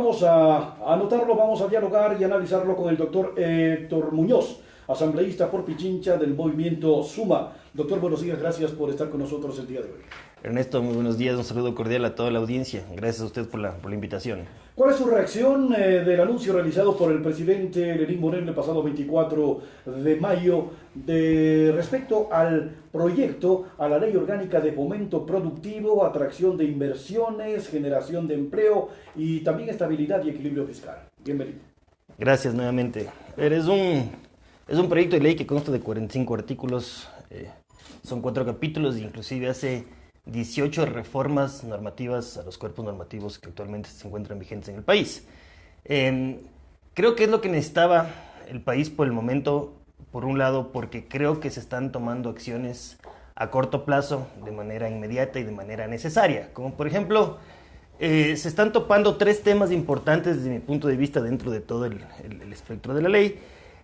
Vamos a anotarlo, vamos a dialogar y analizarlo con el doctor Héctor Muñoz, asambleísta por Pichincha del movimiento Suma. Doctor, buenos días, gracias por estar con nosotros el día de hoy. Ernesto, muy buenos días, un saludo cordial a toda la audiencia. Gracias a usted por la invitación. ¿Cuál es su reacción del anuncio realizado por el presidente Lenín Moreno el pasado 24 de mayo respecto al proyecto, a la ley orgánica de fomento productivo, atracción de inversiones, generación de empleo y también estabilidad y equilibrio fiscal? Bienvenido. Gracias nuevamente. Es un proyecto de ley que consta de 45 artículos, son 4 capítulos, inclusive hace 18 reformas normativas a los cuerpos normativos que actualmente se encuentran vigentes en el país. Creo que es lo que necesitaba el país por el momento, por un lado, porque creo que se están tomando acciones a corto plazo, de manera inmediata y de manera necesaria. Como por ejemplo, se están topando 3 temas importantes desde mi punto de vista dentro de todo el espectro de la ley.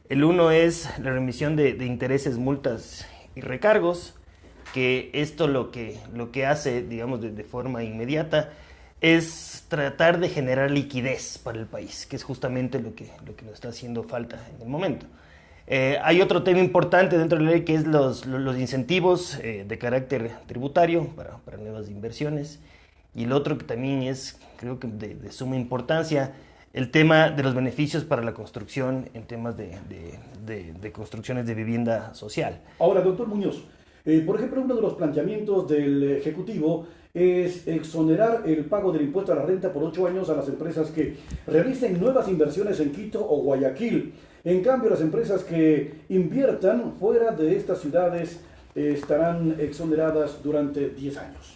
El uno es la remisión de intereses, multas y recargos, que esto lo que hace, digamos, de forma inmediata, es tratar de generar liquidez para el país, que es justamente lo que nos está haciendo falta en el momento. Hay otro tema importante dentro de la ley que es los incentivos de carácter tributario para nuevas inversiones, y el otro que también es, creo que de suma importancia, el tema de los beneficios para la construcción en temas de construcciones de vivienda social. Ahora, doctor Muñoz, por ejemplo, uno de los planteamientos del Ejecutivo es exonerar el pago del impuesto a la renta por 8 años a las empresas que realicen nuevas inversiones en Quito o Guayaquil. En cambio, las empresas que inviertan fuera de estas ciudades estarán exoneradas durante 10 años.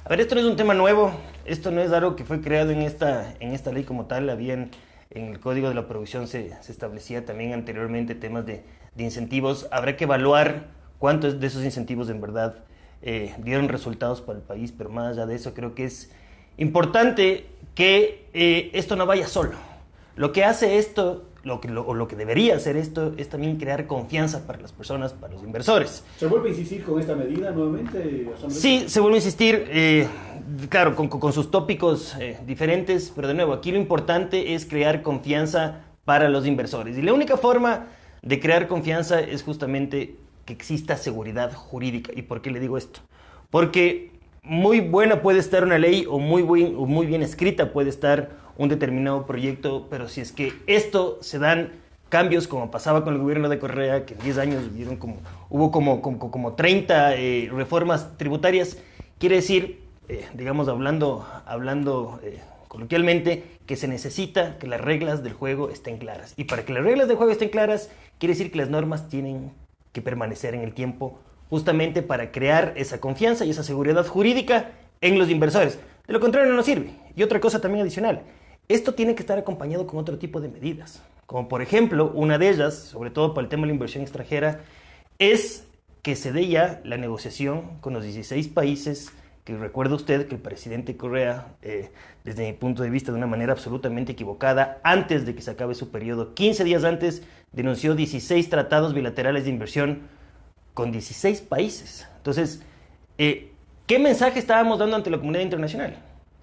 A ver, esto no es un tema nuevo, esto no es algo que fue creado en esta ley como tal. En el Código de la Producción se establecía también anteriormente temas de incentivos. Habrá que evaluar cuántos de esos incentivos en verdad dieron resultados para el país, pero más allá de eso creo que es importante que esto no vaya solo. Lo que hace esto, lo que debería hacer esto, es también crear confianza para las personas, para los inversores. ¿Se vuelve a insistir con esta medida nuevamente? Sí, se vuelve a insistir, claro, con sus tópicos diferentes, pero de nuevo, aquí lo importante es crear confianza para los inversores. Y la única forma de crear confianza es justamente que exista seguridad jurídica. ¿Y por qué le digo esto? Porque muy buena puede estar una ley o muy bien escrita puede estar un determinado proyecto, pero si es que esto se dan cambios como pasaba con el gobierno de Correa, que en 10 años hubo como 30 reformas tributarias, quiere decir, digamos hablando coloquialmente, que se necesita que las reglas del juego estén claras. Y para que las reglas del juego estén claras, quiere decir que las normas tienen que permanecer en el tiempo, justamente para crear esa confianza y esa seguridad jurídica en los inversores. De lo contrario no nos sirve. Y otra cosa también adicional, esto tiene que estar acompañado con otro tipo de medidas, como por ejemplo, una de ellas, sobre todo para el tema de la inversión extranjera, es que se dé ya la negociación con los 16 países, que recuerda usted que el presidente Correa, desde mi punto de vista de una manera absolutamente equivocada, antes de que se acabe su periodo, 15 días antes, denunció 16 tratados bilaterales de inversión con 16 países. Entonces, ¿qué mensaje estábamos dando ante la comunidad internacional?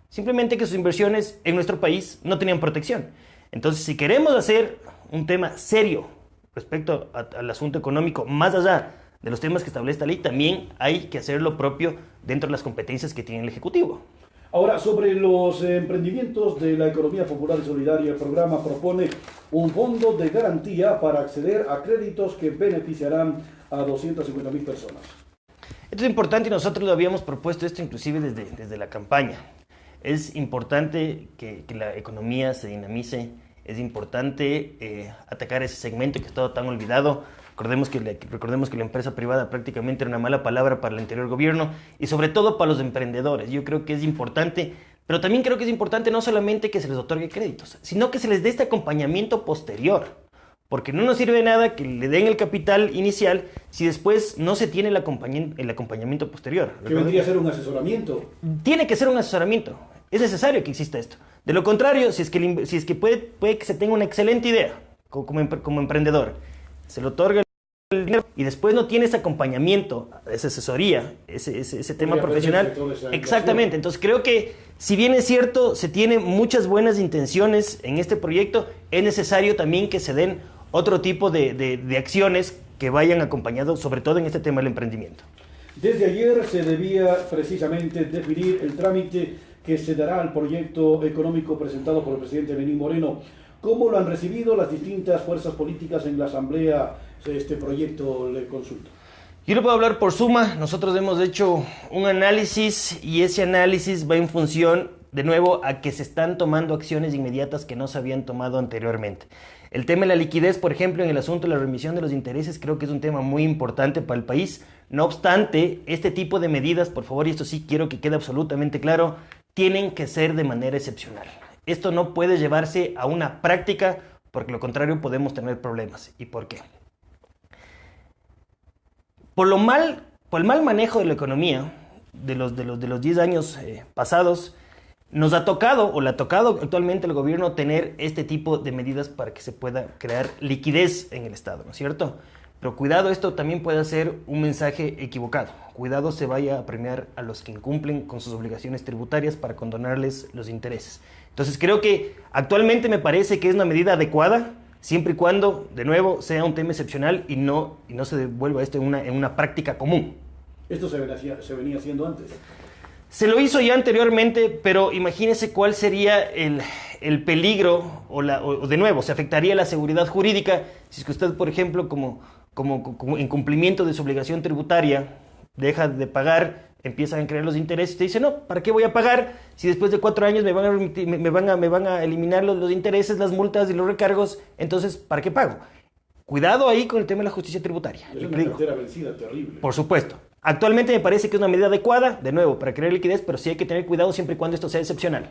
Simplemente que sus inversiones en nuestro país no tenían protección. Entonces, si queremos hacer un tema serio respecto al asunto económico, más allá de los temas que establece esta ley, también hay que hacer lo propio dentro de las competencias que tiene el Ejecutivo. Ahora, sobre los emprendimientos de la economía popular y solidaria, el programa propone un fondo de garantía para acceder a créditos que beneficiarán a 250.000 personas. Esto es importante y nosotros lo habíamos propuesto esto inclusive desde la campaña. Es importante que la economía se dinamice, es importante atacar ese segmento que ha estado tan olvidado. Recordemos que la empresa privada prácticamente era una mala palabra para el anterior gobierno y sobre todo para los emprendedores. Yo creo que es importante, pero también creo que es importante no solamente que se les otorgue créditos, sino que se les dé este acompañamiento posterior. Porque no nos sirve de nada que le den el capital inicial si después no se tiene el acompañamiento posterior. ¿Que vendría a ser un asesoramiento? Tiene que ser un asesoramiento. Es necesario que exista esto. De lo contrario, si es que puede que se tenga una excelente idea como emprendedor, se le otorga el dinero y después no tiene ese acompañamiento, esa asesoría, ese tema profesional. Exactamente. Entonces creo que si bien es cierto, se tienen muchas buenas intenciones en este proyecto, es necesario también que se den otro tipo de acciones que vayan acompañados, sobre todo en este tema del emprendimiento. Desde ayer se debía precisamente definir el trámite que se dará al proyecto económico presentado por el presidente Lenín Moreno. ¿Cómo lo han recibido las distintas fuerzas políticas en la Asamblea este proyecto? Le consulto. Yo le puedo hablar por suma. Nosotros hemos hecho un análisis y ese análisis va en función, de nuevo, a que se están tomando acciones inmediatas que no se habían tomado anteriormente. El tema de la liquidez, por ejemplo, en el asunto de la remisión de los intereses, creo que es un tema muy importante para el país. No obstante, este tipo de medidas, por favor, y esto sí quiero que quede absolutamente claro, tienen que ser de manera excepcional. Esto no puede llevarse a una práctica, porque lo contrario podemos tener problemas. ¿Y por qué? Por el mal manejo de la economía de los 10 años pasados, nos ha tocado, o le ha tocado actualmente al gobierno tener este tipo de medidas para que se pueda crear liquidez en el Estado, ¿no es cierto? Pero cuidado, esto también puede ser un mensaje equivocado. Cuidado se vaya a premiar a los que incumplen con sus obligaciones tributarias para condonarles los intereses. Entonces creo que actualmente me parece que es una medida adecuada, siempre y cuando, de nuevo, sea un tema excepcional y no se devuelva esto en una práctica común. ¿Esto se venía haciendo antes? Se lo hizo ya anteriormente, pero imagínese cuál sería el peligro o de nuevo, se afectaría la seguridad jurídica si es que usted, por ejemplo, como en cumplimiento de su obligación tributaria, deja de pagar, empiezan a crear los intereses, usted dice, no, ¿para qué voy a pagar si después de 4 años me van a eliminar los intereses, las multas y los recargos? Entonces, ¿para qué pago? Cuidado ahí con el tema de la justicia tributaria. Es una cartera vencida terrible. Por supuesto. Actualmente me parece que es una medida adecuada, de nuevo, para crear liquidez, pero sí hay que tener cuidado siempre y cuando esto sea excepcional.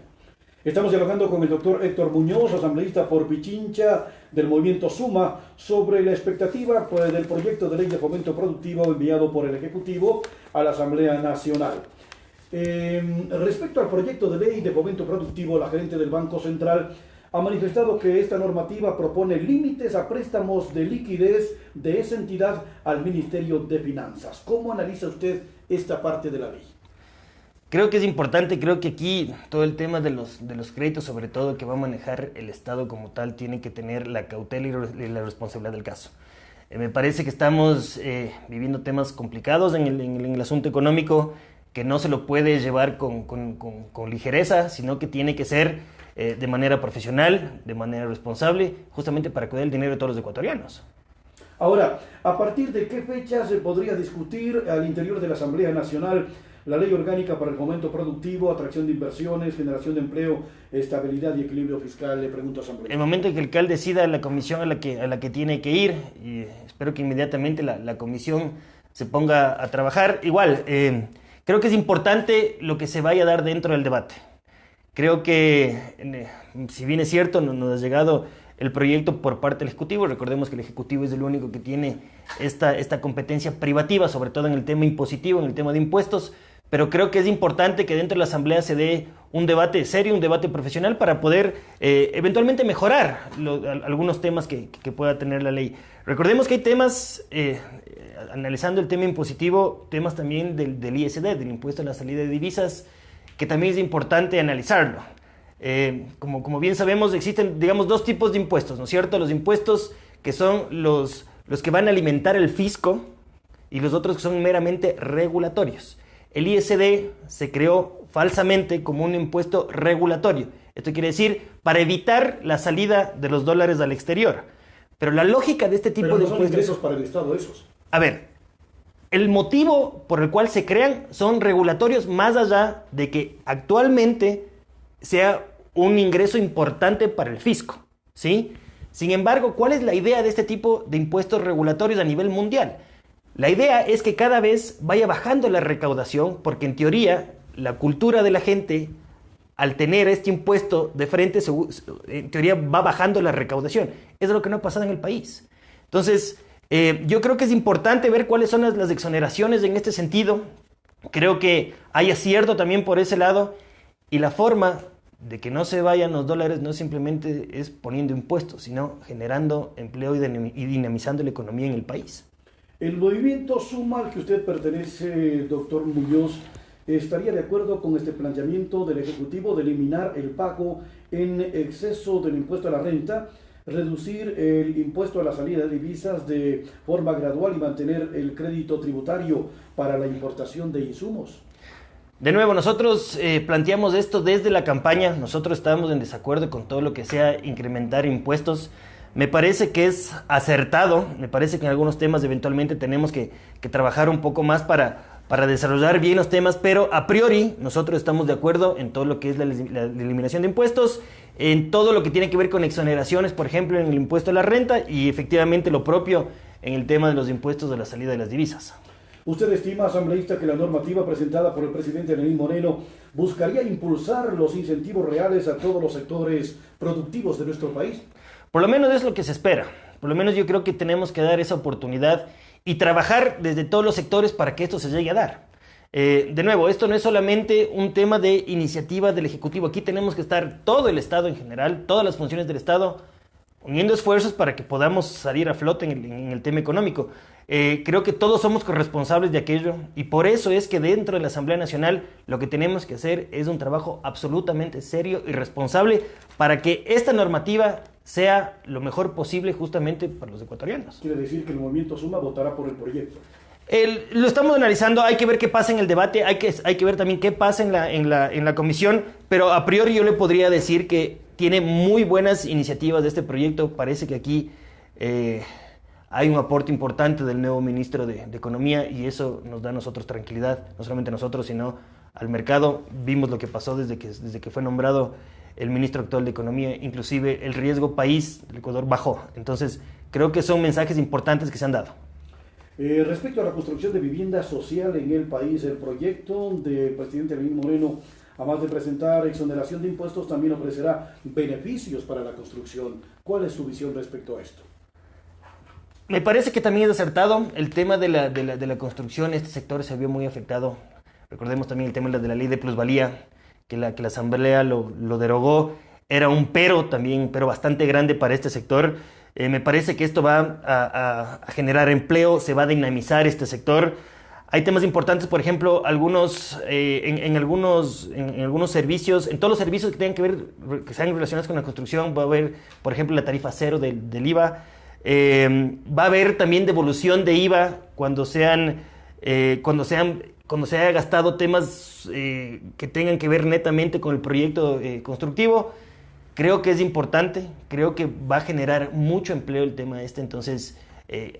Estamos dialogando con el doctor Héctor Muñoz, asambleísta por Pichincha del movimiento Suma, sobre la expectativa del proyecto de ley de fomento productivo enviado por el Ejecutivo a la Asamblea Nacional. Respecto al proyecto de ley de fomento productivo, la gerente del Banco Central ha manifestado que esta normativa propone límites a préstamos de liquidez de esa entidad al Ministerio de Finanzas. ¿Cómo analiza usted esta parte de la ley? Creo que es importante, creo que aquí todo el tema de los créditos, sobre todo que va a manejar el Estado como tal, tiene que tener la cautela y la responsabilidad del caso. Me parece que estamos viviendo temas complicados en el asunto económico, que no se lo puede llevar con ligereza, sino que tiene que ser de manera profesional, de manera responsable, justamente para cuidar el dinero de todos los ecuatorianos. Ahora, ¿a partir de qué fecha se podría discutir al interior de la Asamblea Nacional la ley orgánica para el fomento productivo, atracción de inversiones, generación de empleo, estabilidad y equilibrio fiscal? Le pregunto a Asamblea. El momento en que el alcalde decida la comisión a la que tiene que ir, y espero que inmediatamente la comisión se ponga a trabajar. Igual, creo que es importante lo que se vaya a dar dentro del debate. Creo que, si bien es cierto, nos ha llegado el proyecto por parte del Ejecutivo. Recordemos que el Ejecutivo es el único que tiene esta competencia privativa, sobre todo en el tema impositivo, en el tema de impuestos. Pero creo que es importante que dentro de la Asamblea se dé un debate serio, un debate profesional para poder eventualmente mejorar algunos temas que pueda tener la ley. Recordemos que hay temas, analizando el tema impositivo, temas también del ISD, del impuesto a la salida de divisas, que también es importante analizarlo. Como bien sabemos, existen, digamos, 2 tipos de impuestos, ¿no es cierto? Los impuestos que son los que van a alimentar el fisco y los otros que son meramente regulatorios. El ISD se creó falsamente como un impuesto regulatorio. Esto quiere decir para evitar la salida de los dólares al exterior. Pero la lógica de este tipo de impuestos... Pero no son ingresos para el Estado esos. A ver, el motivo por el cual se crean son regulatorios, más allá de que actualmente sea un ingreso importante para el fisco, ¿sí? Sin embargo, ¿cuál es la idea de este tipo de impuestos regulatorios a nivel mundial? La idea es que cada vez vaya bajando la recaudación, porque en teoría la cultura de la gente, al tener este impuesto de frente, en teoría va bajando la recaudación. Es lo que no ha pasado en el país. Entonces, yo creo que es importante ver cuáles son las exoneraciones en este sentido. Creo que hay acierto también por ese lado, y la forma de que no se vayan los dólares no simplemente es poniendo impuestos, sino generando empleo y dinamizando la economía en el país. El movimiento Suma al que usted pertenece, doctor Muñoz, ¿estaría de acuerdo con este planteamiento del Ejecutivo de eliminar el pago en exceso del impuesto a la renta, reducir el impuesto a la salida de divisas de forma gradual y mantener el crédito tributario para la importación de insumos? De nuevo, nosotros planteamos esto desde la campaña. Nosotros estábamos en desacuerdo con todo lo que sea incrementar impuestos. Me parece que es acertado, me parece que en algunos temas eventualmente tenemos que trabajar un poco más para desarrollar bien los temas, pero a priori nosotros estamos de acuerdo en todo lo que es la eliminación de impuestos, en todo lo que tiene que ver con exoneraciones, por ejemplo, en el impuesto a la renta y efectivamente lo propio en el tema de los impuestos de la salida de las divisas. ¿Usted estima, asambleísta, que la normativa presentada por el presidente Lenín Moreno buscaría impulsar los incentivos reales a todos los sectores productivos de nuestro país? Por lo menos es lo que se espera. Por lo menos yo creo que tenemos que dar esa oportunidad y trabajar desde todos los sectores para que esto se llegue a dar. De nuevo, esto no es solamente un tema de iniciativa del Ejecutivo. Aquí tenemos que estar todo el Estado en general, todas las funciones del Estado, uniendo esfuerzos para que podamos salir a flote en el tema económico. Creo que todos somos corresponsables de aquello y por eso es que dentro de la Asamblea Nacional lo que tenemos que hacer es un trabajo absolutamente serio y responsable para que esta normativa sea lo mejor posible justamente para los ecuatorianos. Quiere decir que el movimiento Suma votará por el proyecto. Lo estamos analizando, hay que ver qué pasa en el debate, hay que ver también qué pasa en la comisión, pero a priori yo le podría decir que tiene muy buenas iniciativas de este proyecto. Parece que aquí hay un aporte importante del nuevo ministro de Economía y eso nos da a nosotros tranquilidad, no solamente a nosotros, sino al mercado. Vimos lo que pasó desde que fue nombrado el ministro actual de Economía, inclusive el riesgo país del Ecuador bajó. Entonces, creo que son mensajes importantes que se han dado. Respecto a la construcción de vivienda social en el país, el proyecto del presidente Lenín Moreno, además de presentar exoneración de impuestos, también ofrecerá beneficios para la construcción. ¿Cuál es su visión respecto a esto? Me parece que también es acertado el tema de la construcción. Este sector se vio muy afectado. Recordemos también el tema de la ley de plusvalía, que la Asamblea lo derogó. Era un pero bastante grande para este sector. Me parece que esto va a generar empleo, se va a dinamizar este sector. Hay temas importantes, por ejemplo, en algunos servicios, en todos los servicios que tengan que ver, que sean relacionados con la construcción, va a haber, por ejemplo, la tarifa cero del IVA. Va a haber también devolución de IVA cuando se haya gastado temas que tengan que ver netamente con el proyecto constructivo. Creo que es importante, creo que va a generar mucho empleo el tema entonces,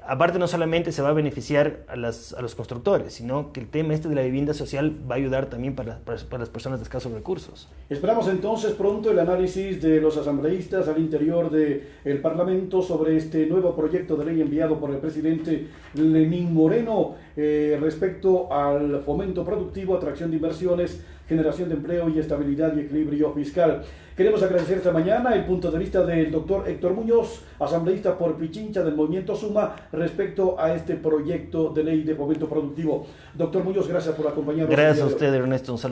aparte no solamente se va a beneficiar a los constructores, sino que el tema de la vivienda social va a ayudar también para las personas de escasos recursos. Esperamos entonces pronto el análisis de los asambleístas al interior del Parlamento sobre este nuevo proyecto de ley enviado por el presidente Lenín Moreno respecto al fomento productivo, atracción de inversiones, generación de empleo y estabilidad y equilibrio fiscal. Queremos agradecer esta mañana el punto de vista del doctor Héctor Muñoz, asambleísta por Pichincha del Movimiento Suma, respecto a este proyecto de ley de fomento productivo. Doctor Muñoz, gracias por acompañarnos. Gracias a usted, Ernesto. Un saludo.